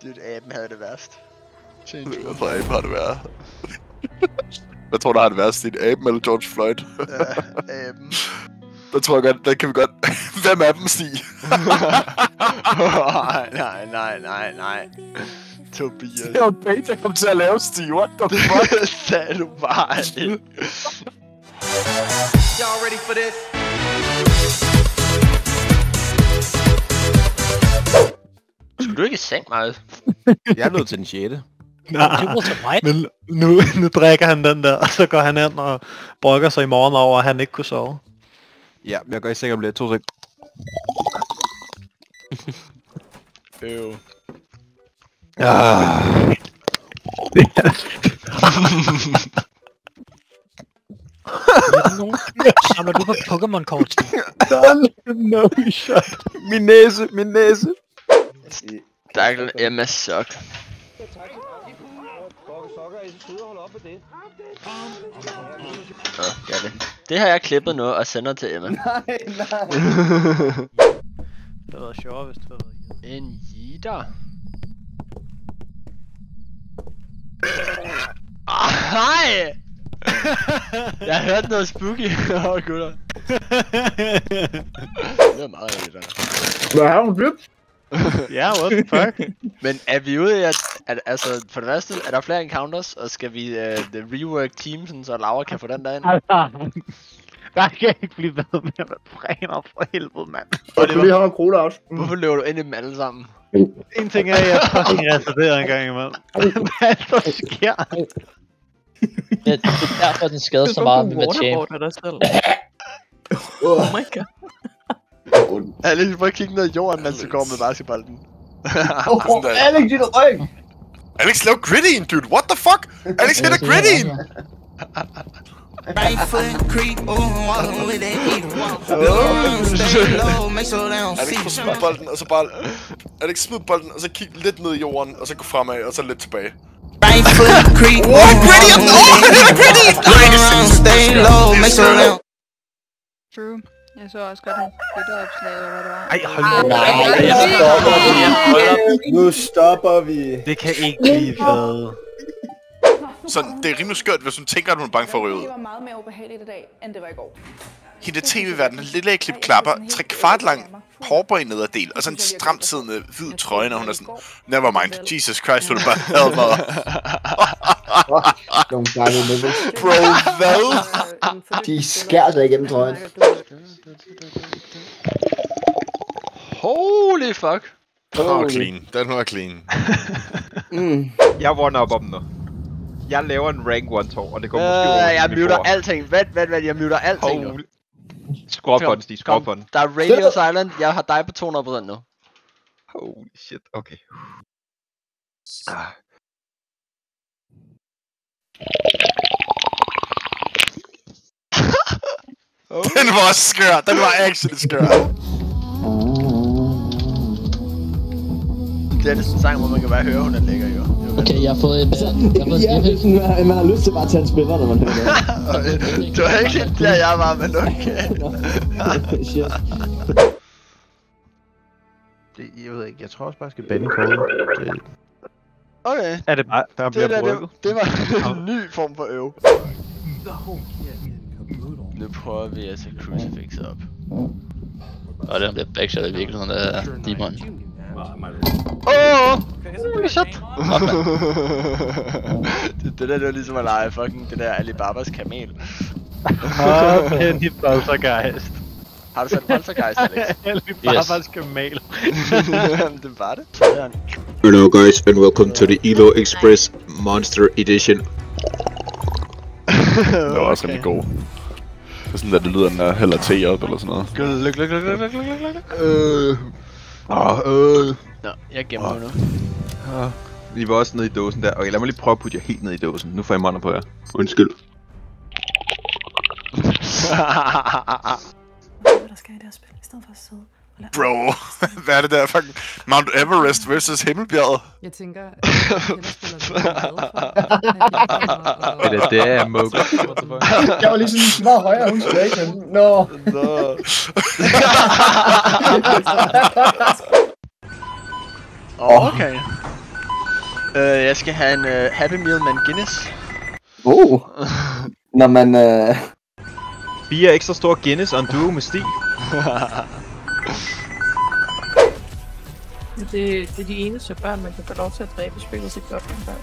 Det aben havde det værst. Jeg tror, aben har det værre. Hvad tror du har det værst? Din aben eller George Floyd? Aben. Der tror jeg godt, der kan vi godt... Hvem er dem, Stig? Nej. Tobias. Det var Beta kom til at lave, Stig. What the fuck? Sagde du bare ikke. Y'all ready for this? Skulle du ikke i seng, meget? Jeg er nødt til den 6. Nej, men nu drikker han den der, og så går han ind og brokker sig i morgen over, at han ikke kunne sove. Ja, jeg går i seng om lidt. 2 sek. Samler du på Pokémon-kort? No shot. Min næse. Stakkels Emma sok. Ja, det har jeg klippet nu og sender til Emma. Nej. Det havde været sjovere, hvis det havde været En jiter. Hej! Jeg hørte noget spooky. Gutter. Det er meget rigtigt. Hvad har hun dybt? Ja, what the fuck? Men er vi ude i at altså for det første, er der flere encounters, og skal vi rework teamsen, så Laura kan få den der ind? Der kan ikke blive ved med at være træner for helvede, mand. Og det lige have en kroner også. Hvorfor løber du ind i dem alle sammen? En ting er, at jeg er fucking reserveret en gang imellem. Hvad der sker? Det er derfor, den skader så meget med champ. Oh my god. Alex, prøv at kigge ned i jorden, mens du går med basketbolden. Alex, dit ryg! Alex, lav griddy'en, dude. What the fuck? Alex, hitter griddy'en! Right foot creep, walking with that heat. Stay low, make sure they don't Alex, prøv at smide bolden, og så bare... Alex, smid bolden, og så kig lidt ned i jorden, og så gå fremad, og så lidt tilbage. Right foot creep, Griddy up! Griddy! stay low, make sure they don't. True. Jeg så også godt hans Twitter-opslag, eller hvad det var. Ej, hold nu. Nu stopper vi. Det kan ikke blive ved. Så det er rimelig skørt, hvis hun tænker, at hun er bange for at ryge ud. Det var meget mere ubehageligt i dag, end det var i går. Hende tv-verden, lille klip klapper, 3/4 lang hårbøj nederdel, og så en stramtsiddende hvid trøje, når hun er sådan, never mind, Jesus Christ, hun er bare hell, mother. Bro, hvad? De skærer sig igennem trøjen. Holy fuck. Den var clean, den var clean. Jeg warner op om nu. Jeg laver en rank 1-tår, og det går måske over. Jeg muter alting. Vent, jeg muter alting nu. Skru op på den, Stig, skru op på den. Der er radio silent, jeg har dig på 200% nu. Holy shit, okay. Den var skør, den var actually skør. Det er næsten en sang, hvor man kan bare høre, hun er lækker, jo. Okay, jeg har fået et... Man har lyst til bare at tage en spiller, når man hører det. Det var ikke helt der, jeg var, men okay. Shit. Jeg ved ikke, jeg tror også bare, jeg skal bande kortet. Okay. Er det bare, der bliver brygget? Det var en ny form for øv. Nu prøver vi at tage Crucifix op. Og det bliver backshot i virkeligheden af Demon. Holy shit! det der var ligesom at lege fucking det der Alibabas kamel. Penny Poltergeist. Har du sat Poltergeist, Alex? Alibabas kamel. Det var det. Hello guys and welcome to the ELO Express Monster Edition. Det var også rigtig god. Det er sådan, at det lyder, når hælder te op eller sådan noget. Nå, jeg gemmer nu. Vi var også nede i dåsen der. Okay, lad mig lige prøve at putte jer helt ned i dåsen. Nu får jeg måneder på jer. Undskyld. Hvad der skal i det her spil, i stedet for at sidde og lade... Bro, hvad er det der fucking Mount Everest versus Himmelbjerget? Jeg tænker, at jeg spiller det Det er mug. Jeg var lige sådan meget højere, hun skulle ikke, men... Nå. Okay. Jeg skal have en Happy Meal med en Guinness. Når man... 4 ekstra store Guinness og en duo med Stig. Det er de eneste børn, man kan få lov til at dræbe i spillet til godt børn.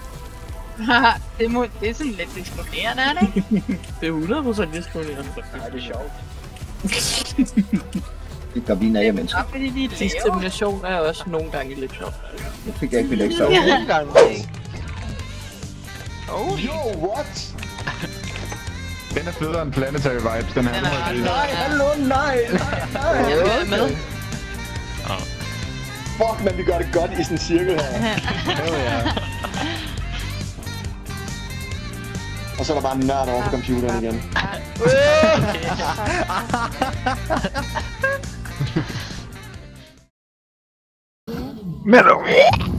Det er sådan lidt diskriminerende, er det ikke? Det er 100% diskriminerende. Nej, det er sjovt. Det gør vi nære mennesker. Diskrimination er også nogle gange lidt sjovt. Det fik jeg ikke vildt ekstra. Nogle gange. Yo, what? Den er federe end Planetary Vibes, den her. Nej, hallo, nej. Jeg er med. Fuck, men vi gør det godt i sådan en cirkel her. Og så er der bare en nørd over på computeren igen. Metal!